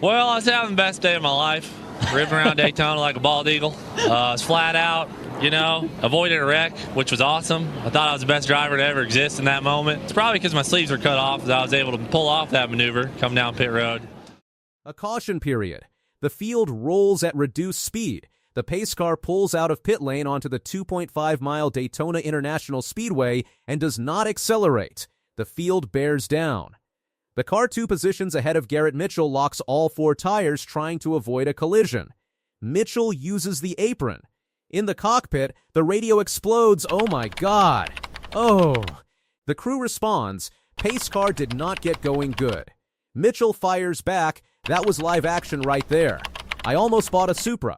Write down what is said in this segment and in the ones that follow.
Well, I was having the best day of my life, ripping around Daytona like a bald eagle. I was flat out, avoided a wreck, which was awesome. I thought I was the best driver to ever exist in that moment. It's probably because my sleeves were cut off that I was able to pull off that maneuver, come down pit road. A caution period. The field rolls at reduced speed. The pace car pulls out of pit lane onto the 2.5-mile Daytona International Speedway and does not accelerate. The field bears down. The car 2 positions ahead of Garrett Mitchell locks all 4 tires, trying to avoid a collision. Mitchell uses the apron. In the cockpit, the radio explodes. Oh my God. Oh. The crew responds. Pace car did not get going good. Mitchell fires back. That was live action right there. I almost bought a Supra.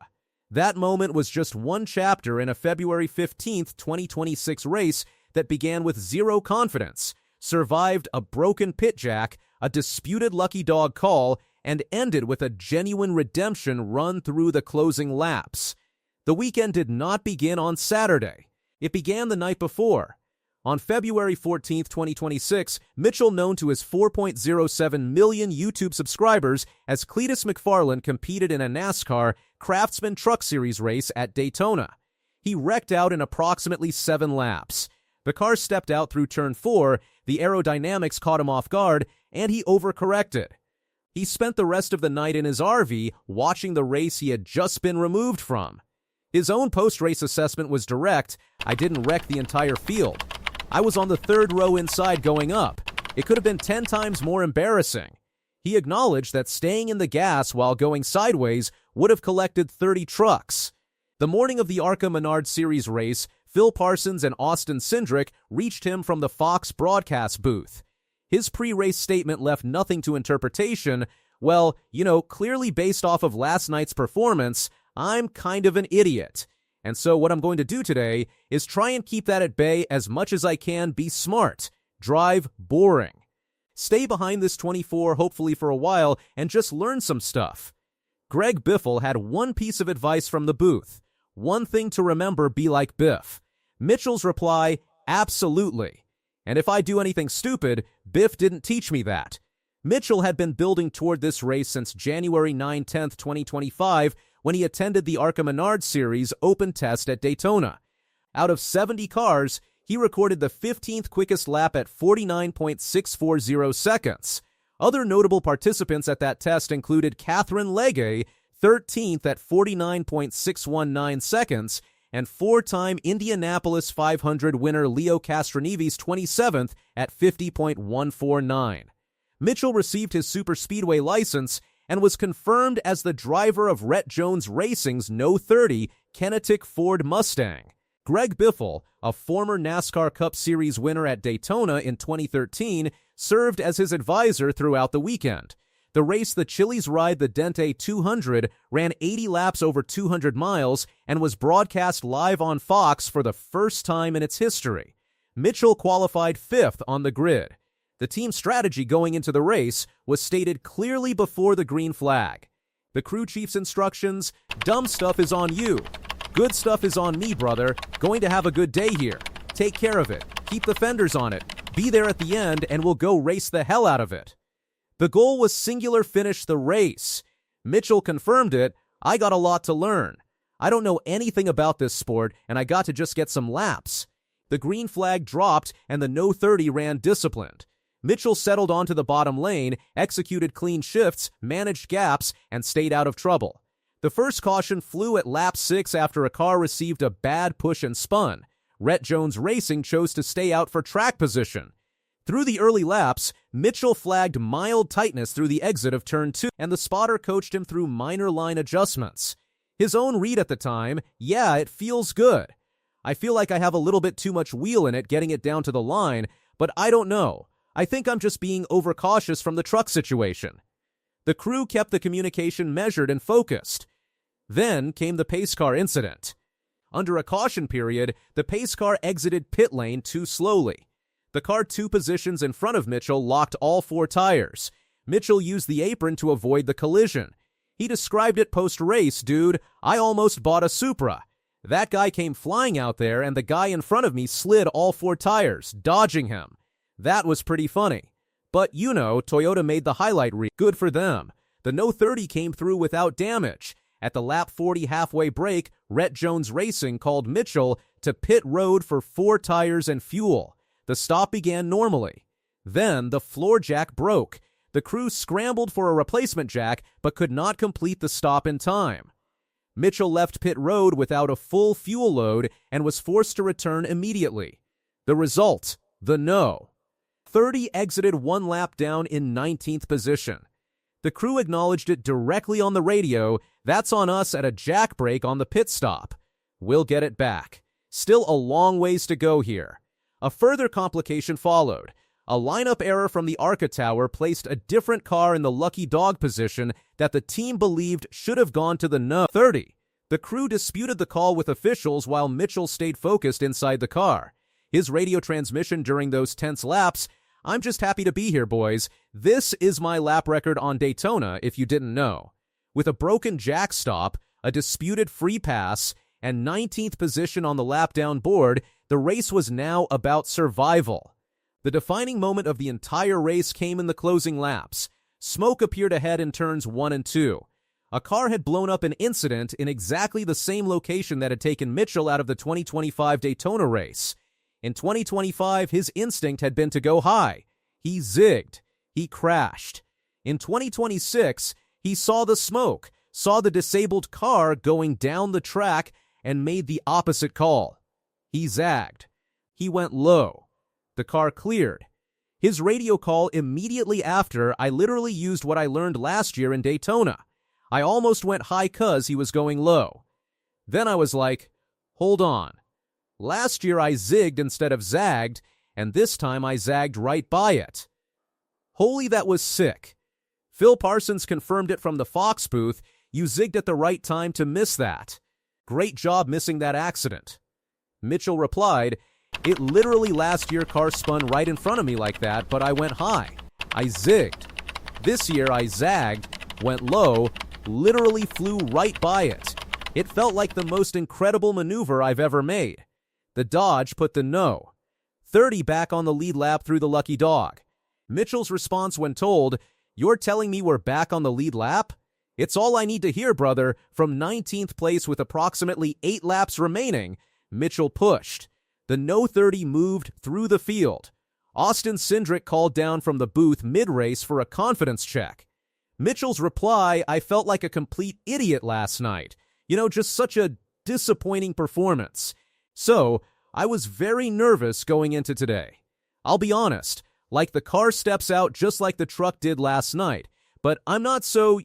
That moment was just one chapter in a February 15th, 2026 race that began with zero confidence, survived a broken pit jack, a disputed lucky dog call, and ended with a genuine redemption run through the closing laps. The weekend did not begin on Saturday. It began the night before. On February 14, 2026, Mitchell, known to his 4.07 million YouTube subscribers as Cleetus McFarland, competed in a NASCAR Craftsman Truck Series race at Daytona. He wrecked out in approximately 7 laps. The car stepped out through turn 4, the aerodynamics caught him off guard, and he overcorrected. He spent the rest of the night in his RV watching the race he had just been removed from. His own post-race assessment was direct. I didn't wreck the entire field. I was on the 3rd row inside going up. It could have been 10 times more embarrassing. He acknowledged that staying in the gas while going sideways would have collected 30 trucks. The morning of the ARCA Menards Series race, Phil Parsons and Austin Cindric reached him from the Fox broadcast booth. His pre-race statement left nothing to interpretation. Well, clearly based off of last night's performance, I'm kind of an idiot. And so what I'm going to do today is try and keep that at bay as much as I can. Be smart. Drive boring. Stay behind this 24, hopefully for a while, and just learn some stuff. Greg Biffle had one piece of advice from the booth. One thing to remember, be like Biff. Mitchell's reply, absolutely. And if I do anything stupid, Biff didn't teach me that. Mitchell had been building toward this race since January 9-10, 2025, when he attended the ARCA Menards Series open test at Daytona. Out of 70 cars, he recorded the 15th quickest lap at 49.640 seconds. Other notable participants at that test included Catherine Legge, 13th at 49.619 seconds, and 4-time Indianapolis 500 winner Leo Castroneves, 27th at 50.149. Mitchell received his superspeedway license and was confirmed as the driver of Rette Jones Racing's No. 30 Kinetic Ford Mustang. Greg Biffle, a former NASCAR Cup Series winner at Daytona in 2013, served as his advisor throughout the weekend. The race, the Chili's Ride the Dente 200, ran 80 laps over 200 miles and was broadcast live on Fox for the first time in its history. Mitchell qualified 5th on the grid. The team's strategy going into the race was stated clearly before the green flag. The crew chief's instructions: dumb stuff is on you. Good stuff is on me, brother. Going to have a good day here. Take care of it. Keep the fenders on it. Be there at the end and we'll go race the hell out of it. The goal was singular finish the race. Mitchell confirmed it. I got a lot to learn. I don't know anything about this sport and I got to just get some laps. The green flag dropped and the No. 30 ran disciplined. Mitchell settled onto the bottom lane, executed clean shifts, managed gaps, and stayed out of trouble. The first caution flew at lap 6 after a car received a bad push and spun. Rette Jones Racing chose to stay out for track position. Through the early laps, Mitchell flagged mild tightness through the exit of turn 2, and the spotter coached him through minor line adjustments. His own read at the time: yeah, it feels good. I feel like I have a little bit too much wheel in it getting it down to the line, but I don't know. I think I'm just being overcautious from the truck situation. The crew kept the communication measured and focused. Then came the pace car incident. Under a caution period, the pace car exited pit lane too slowly. The car 2 positions in front of Mitchell locked all 4 tires. Mitchell used the apron to avoid the collision. He described it post-race: dude, I almost bought a Supra. That guy came flying out there and the guy in front of me slid all 4 tires, dodging him. That was pretty funny. But Toyota made the highlight reel. Good for them. The no 30 came through without damage. At the lap 40 halfway break, Rette Jones Racing called Mitchell to pit road for 4 tires and fuel. The stop began normally. Then the floor jack broke. The crew scrambled for a replacement jack but could not complete the stop in time. Mitchell left pit road without a full fuel load and was forced to return immediately. The result, the no. 30 exited 1 lap down in 19th position. The crew acknowledged it directly on the radio. That's on us at a jack break on the pit stop. We'll get it back. Still a long ways to go here. A further complication followed. A lineup error from the ARCA tower placed a different car in the lucky dog position that the team believed should have gone to the no 30. The crew disputed the call with officials while Mitchell stayed focused inside the car. His radio transmission during those tense laps, "I'm just happy to be here, boys. This is my lap record on Daytona, if you didn't know." With a broken jack stop, a disputed free pass, and 19th position on the lap down board, the race was now about survival. The defining moment of the entire race came in the closing laps. Smoke appeared ahead in turns 1 and 2. A car had blown up an incident in exactly the same location that had taken Mitchell out of the 2025 Daytona race. In 2025, his instinct had been to go high. He zigged. He crashed. In 2026, he saw the smoke, saw the disabled car going down the track, and made the opposite call. He zagged. He went low. The car cleared. His radio call immediately after, I literally used what I learned last year in Daytona. I almost went high 'cause he was going low. Then I was like, hold on. Last year I zigged instead of zagged, and this time I zagged right by it. Holy, that was sick. Phil Parsons confirmed it from the Fox booth. You zigged at the right time to miss that. Great job missing that accident. Mitchell replied, "It literally last year car spun right in front of me like that, but I went high. I zigged. This year I zagged, went low, literally flew right by it. It felt like the most incredible maneuver I've ever made." The Dodge put the no. 30 back on the lead lap through the lucky dog. Mitchell's response when told, "You're telling me we're back on the lead lap? It's all I need to hear, brother." From 19th place with approximately 8 laps remaining, Mitchell pushed. The no 30 moved through the field. Austin Cindric called down from the booth mid-race for a confidence check. Mitchell's reply, "I felt like a complete idiot last night. Just such a disappointing performance. So, I was very nervous going into today. I'll be honest, like the car steps out just like the truck did last night, but I'm not so,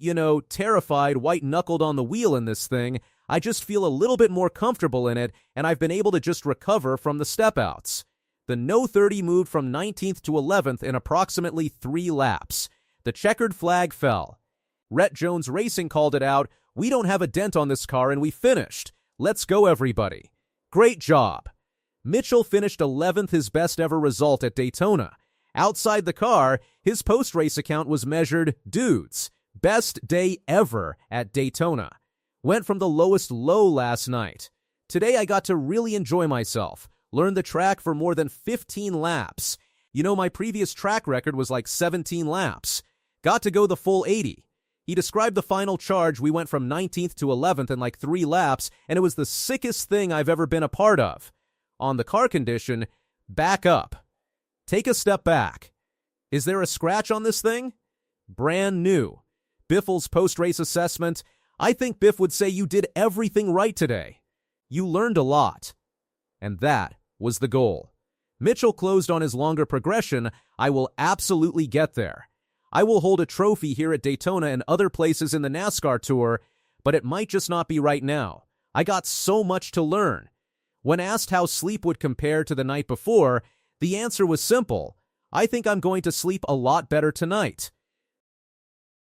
terrified, white-knuckled on the wheel in this thing. I just feel a little bit more comfortable in it, and I've been able to just recover from the step-outs." The no 30 moved from 19th to 11th in approximately 3 laps. The checkered flag fell. Rette Jones Racing called it out, "We don't have a dent on this car and we finished. Let's go, everybody." Great job. Mitchell finished 11th, his best ever result at Daytona. Outside the car, his post-race account was measured, "Dudes, best day ever at Daytona. Went from the lowest low last night. Today I got to really enjoy myself. Learned the track for more than 15 laps. My previous track record was like 17 laps. Got to go the full 80. He described the final charge. We went from 19th to 11th in like 3 laps, and it was the sickest thing I've ever been a part of. On the car condition, back up. Take a step back. Is there a scratch on this thing? Brand new." Biffle's post-race assessment, "I think Biff would say you did everything right today. You learned a lot." And that was the goal. Mitchell closed on his longer progression, "I will absolutely get there. I will hold a trophy here at Daytona and other places in the NASCAR Tour, but it might just not be right now. I got so much to learn." When asked how sleep would compare to the night before, the answer was simple. "I think I'm going to sleep a lot better tonight.